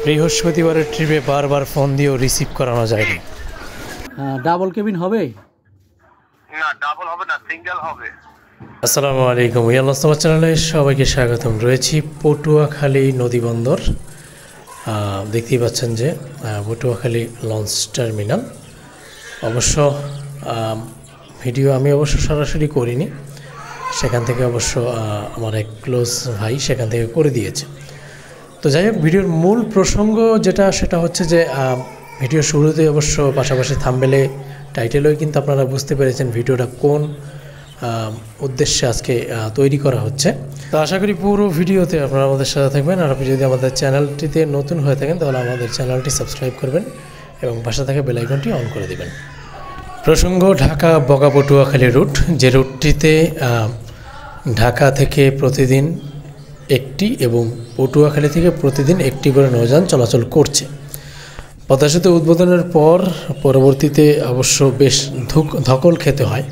বৃহস্পতিবারের ট্রিপে বারবার ফোন দিয়েও রিসিভ করানো যায়নি। ডাবল কেবিন হবে না, ডাবল হবে না, সিঙ্গেল হবে। আসসালামু আলাইকুম, ইয়াল্লাহ চ্যানেলে সবাইকে স্বাগতম। রয়েছি পটুয়াখালী নদীবন্দর। দেখতেই পাচ্ছেন যে পটুয়াখালী লঞ্চ টার্মিনাল। অবশ্য ভিডিও আমি সরাসরি করিনি, সেখান থেকে অবশ্য আমার এক ক্লোজ ভাই সেখান থেকে করে দিয়েছে। তো যাই হোক, ভিডিওর মূল প্রসঙ্গ সেটা হচ্ছে যে ভিডিও শুরুতে অবশ্য পাশাপাশি থাম্বনেলে টাইটেলেও কিন্তু আপনারা বুঝতে পেরেছেন ভিডিওটা কোন উদ্দেশ্যে আজকে তৈরি করা হচ্ছে। তো আশা করি পুরো ভিডিওতে আপনারা আমাদের সাথে থাকবেন। আর আপনি যদি আমাদের চ্যানেলটিতে নতুন হয়ে থাকেন তাহলে আমাদের চ্যানেলটি সাবস্ক্রাইব করবেন এবং পাশে থাকা বেল আইকনটি অন করে দেবেন। প্রসঙ্গ ঢাকা বগা পটুয়াখালী রুট, যে রুটটিতে ঢাকা থেকে প্রতিদিন একটি এবং পটুয়াখালী থেকে প্রতিদিন একটি করে নৌযান চলাচল করছে। পদ্মা সেতু উদ্বোধনের পরবর্তীতে অবশ্য বেশ ধকল খেতে হয়।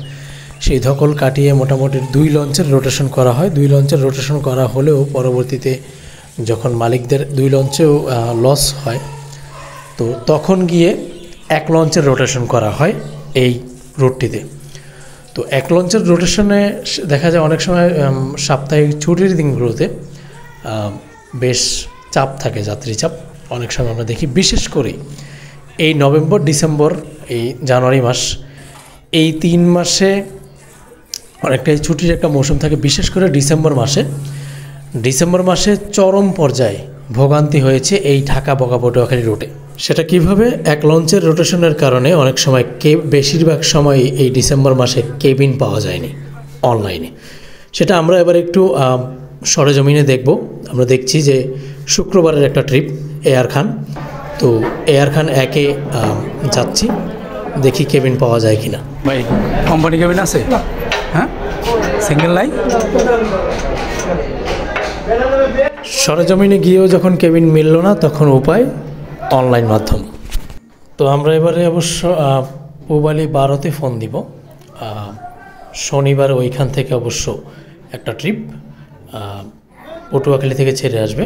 সেই ধকল কাটিয়ে মোটামুটি 2 লঞ্চের রোটেশন করা হয়। 2 লঞ্চের রোটেশন করা হলেও পরবর্তীতে যখন মালিকদের 2 লঞ্চেও লস হয়, তো তখন গিয়ে 1 লঞ্চের রোটেশন করা হয় এই রুটটিতে। তো 1 লঞ্চের রোটেশনে দেখা যায় অনেক সময় সাপ্তাহিক ছুটির দিনগুলোতে বেশ চাপ থাকে, যাত্রী চাপ অনেক সময় আমরা দেখি। বিশেষ করে এই নভেম্বর, ডিসেম্বর, এই জানুয়ারি মাস, এই 3 মাসে অনেকটাই ছুটির একটা মৌসুম থাকে। বিশেষ করে ডিসেম্বর মাসে চরম পর্যায়ে ভোগান্তি হয়েছে এই ঢাকা বগা পটুয়াখালী রুটে। সেটা কিভাবে? 1 লঞ্চের রোটেশনের কারণে অনেক সময় বেশিরভাগ সময় এই ডিসেম্বর মাসে কেবিন পাওয়া যায়নি অনলাইনে। সেটা আমরা এবার একটু সরেজমিনে দেখব। আমরা দেখছি যে শুক্রবারের একটা ট্রিপ এয়ার খান। তো এয়ার খান 1-এ যাচ্ছি, দেখি কেবিন পাওয়া যায় কিনা। ভাই, কোম্পানি কেবিন আছে? হ্যাঁ, সিঙ্গেল নাই। সরেজমিনে গিয়েও যখন কেবিন মিলল না, তখন উপায় অনলাইন মাধ্যম। তো আমরা এবারে অবশ্য পূবালী 12-তে ফোন দিব। শনিবার ওইখান থেকে অবশ্য একটা ট্রিপ পটুয়াখালী থেকে ছেড়ে আসবে।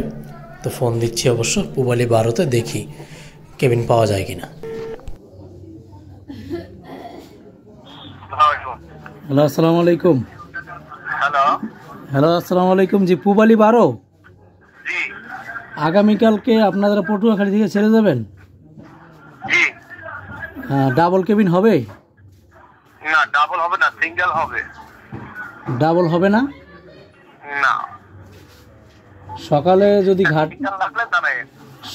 তো ফোন দিচ্ছি অবশ্য পূবালী 12-তে, দেখি কেবিন পাওয়া যায় কিনা। হ্যালো, আসসালামু আলাইকুম। হ্যালো, আসসালামু আলাইকুম। জি, পূবালী 12 জি আগামীকালকে আপনারা পটুয়াখালী থেকে ছেড়ে যাবেন। জি। ডাবল কেবিন হবে? না, ডাবল হবে না, সিঙ্গেল হবে। ডাবল হবে না? না। সকালে যদি লাগলে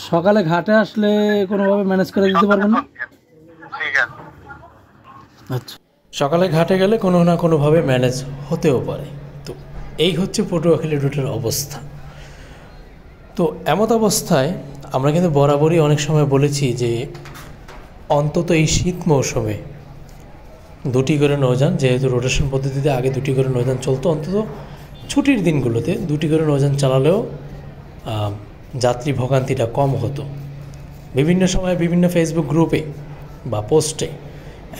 সকালে ঘাটে আসলে কোনোভাবে ম্যানেজ করে দিতে পারবেন না? ঠিক আছে। আচ্ছা, সকালে ঘাটে গেলে কোনো না কোনোভাবে ম্যানেজ হতেও পারে। তো এই হচ্ছে পটুয়াখালী রুটের অবস্থা। তো এমত অবস্থায় আমরা কিন্তু বরাবরই অনেক সময় বলেছি যে অন্তত এই শীত মৌসুমে 2টি করে নৌযান, যেহেতু রোটেশন পদ্ধতিতে আগে 2টি করে নৌযান চলতো, অন্তত ছুটির দিনগুলোতে 2টি করে নৌযান চালালেও যাত্রী ভোগান্তিটা কম হতো। বিভিন্ন সময় বিভিন্ন ফেসবুক গ্রুপে বা পোস্টে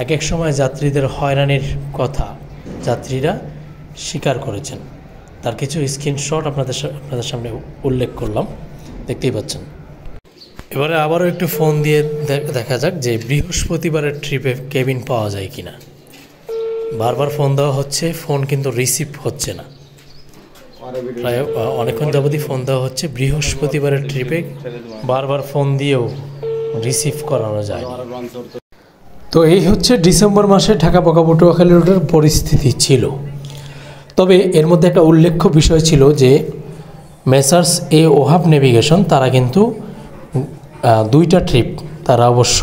এক সময় যাত্রীদের হয়রানির কথা যাত্রীরা স্বীকার করেছেন। তার কিছু স্ক্রিনশট আপনাদের সামনে উল্লেখ করলাম, দেখতেই পাচ্ছেন। এবারে আবারও একটু ফোন দিয়ে দেখা যাক যে বৃহস্পতিবারের ট্রিপে কেবিন পাওয়া যায় কিনা। বারবার ফোন দেওয়া হচ্ছে, ফোন কিন্তু রিসিভ হচ্ছে না। প্রায় অনেকক্ষণ যাবতই ফোন দেওয়া হচ্ছে। বৃহস্পতিবারের ট্রিপে বারবার ফোন দিয়েও রিসিভ করানো যায়। তো এই হচ্ছে ডিসেম্বর মাসে ঢাকা বগা পটুয়াখালী রুটের পরিস্থিতি ছিল। তবে এর মধ্যে একটা উল্লেখ্য বিষয় ছিল যে মেসার্স ওহাব নেভিগেশন তারা কিন্তু 2টা ট্রিপ, তারা অবশ্য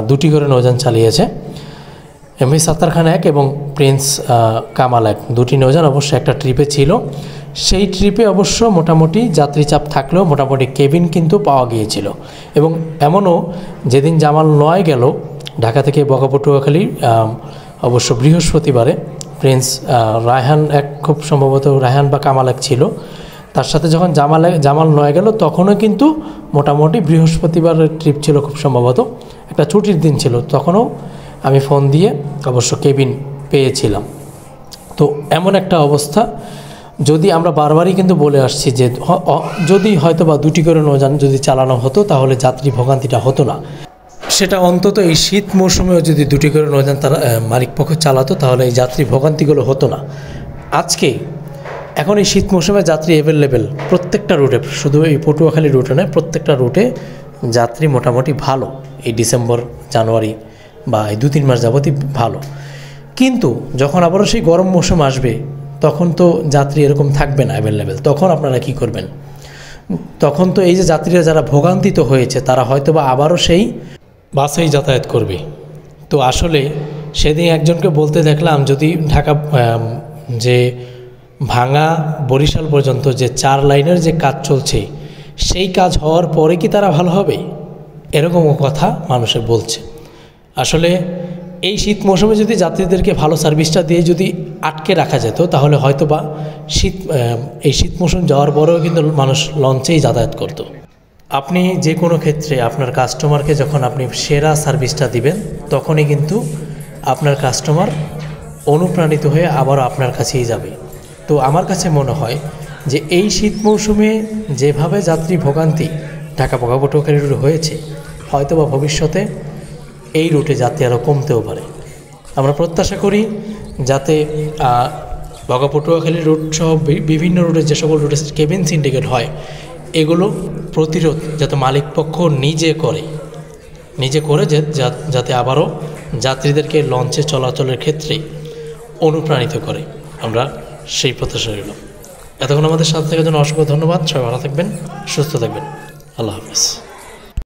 2টি করে নৌযান চালিয়েছে। এমভি সাত্তার খান 1 এবং প্রিন্স কামাল 1, 2টি নৌযান অবশ্য একটা ট্রিপে ছিল। সেই ট্রিপে অবশ্য মোটামুটি যাত্রী চাপ থাকলেও মোটামুটি কেবিন কিন্তু পাওয়া গিয়েছিল। এবং এমনও যেদিন জামাল 9 গেল ঢাকা থেকে বগা পটুয়াখালী, অবশ্য বৃহস্পতিবারে প্রিন্স রায়হান 1, খুব সম্ভবত রায়হান বা কামাল 1 ছিল। তার সাথে যখন জামাল 9 গেল তখনও কিন্তু মোটামুটি বৃহস্পতিবারের ট্রিপ ছিল, খুব সম্ভবত একটা ছুটির দিন ছিল। তখনও আমি ফোন দিয়ে অবশ্য কেবিন পেয়েছিলাম। তো এমন একটা অবস্থা যদি আমরা বারবারই কিন্তু বলে আসছি যে যদি হয়তো বা 2টি করে নৌযান যদি চালানো হতো তাহলে যাত্রী ভোগান্তিটা হতো না। সেটা অন্তত এই শীত মৌসুমেও যদি 2টি করে নৌযান তারা মালিকপক্ষ চালাতো তাহলে এই যাত্রী ভোগান্তিগুলো হতো না। আজকে এখন এই শীত মৌসুমে যাত্রী অ্যাভেলেবেল প্রত্যেকটা রুটে, শুধু এই পটুয়াখালী রুটে নয়, প্রত্যেকটা রুটে যাত্রী মোটামুটি ভালো। এই ডিসেম্বর জানুয়ারি বা এই 2-3 মাস যাবতই ভালো। কিন্তু যখন আবারও সেই গরম মৌসুম আসবে তখন তো যাত্রী এরকম থাকবে না অ্যাভেলেবেল। তখন আপনারা কি করবেন? তখন তো এই যে যাত্রীরা যারা ভোগান্তিত হয়েছে তারা হয়তো বা আবারও সেই বাসেই যাতায়াত করবে। তো আসলে সেদিন একজনকে বলতে দেখলাম যদি ঢাকা যে ভাঙা বরিশাল পর্যন্ত যে 4 লাইনের যে কাজ চলছে সেই কাজ হওয়ার পরে কি তারা ভালো হবে, এরকমও কথা মানুষের বলছে। আসলে এই শীত মৌসুমে যদি যাত্রীদেরকে ভালো সার্ভিসটা দিয়ে যদি আটকে রাখা যেত তাহলে হয়তো বা এই শীত মৌসুম যাওয়ার পরেও কিন্তু মানুষ লঞ্চেই যাতায়াত করত। আপনি যে কোনো ক্ষেত্রে আপনার কাস্টমারকে যখন আপনি সেরা সার্ভিসটা দিবেন তখনই কিন্তু আপনার কাস্টমার অনুপ্রাণিত হয়ে আবারও আপনার কাছেই যাবে। তো আমার কাছে মনে হয় যে এই শীত মৌসুমে যেভাবে যাত্রী ভোগান্তি ঢাকা পটুয়াখালী রুটে হয়েছে হয়তো বা ভবিষ্যতে এই রুটে যাত্রী আরও কমতেও পারে। আমরা প্রত্যাশা করি যাতে পটুয়াখালী রুট সহ বিভিন্ন রুটে যে সকল রুটে কেবিন সিন্ডিকেট হয় এগুলো প্রতিরোধ যাতে মালিকপক্ষ নিজে করে যাতে আবারও যাত্রীদেরকে লঞ্চে চলাচলের ক্ষেত্রে অনুপ্রাণিত করে। আমরা সেই প্রত্যাশা রইল। এতক্ষণ আমাদের সাথে থাকার জন্য অসংখ্য ধন্যবাদ। সবাই ভালো থাকবেন, সুস্থ থাকবেন। আল্লাহ হাফেজ।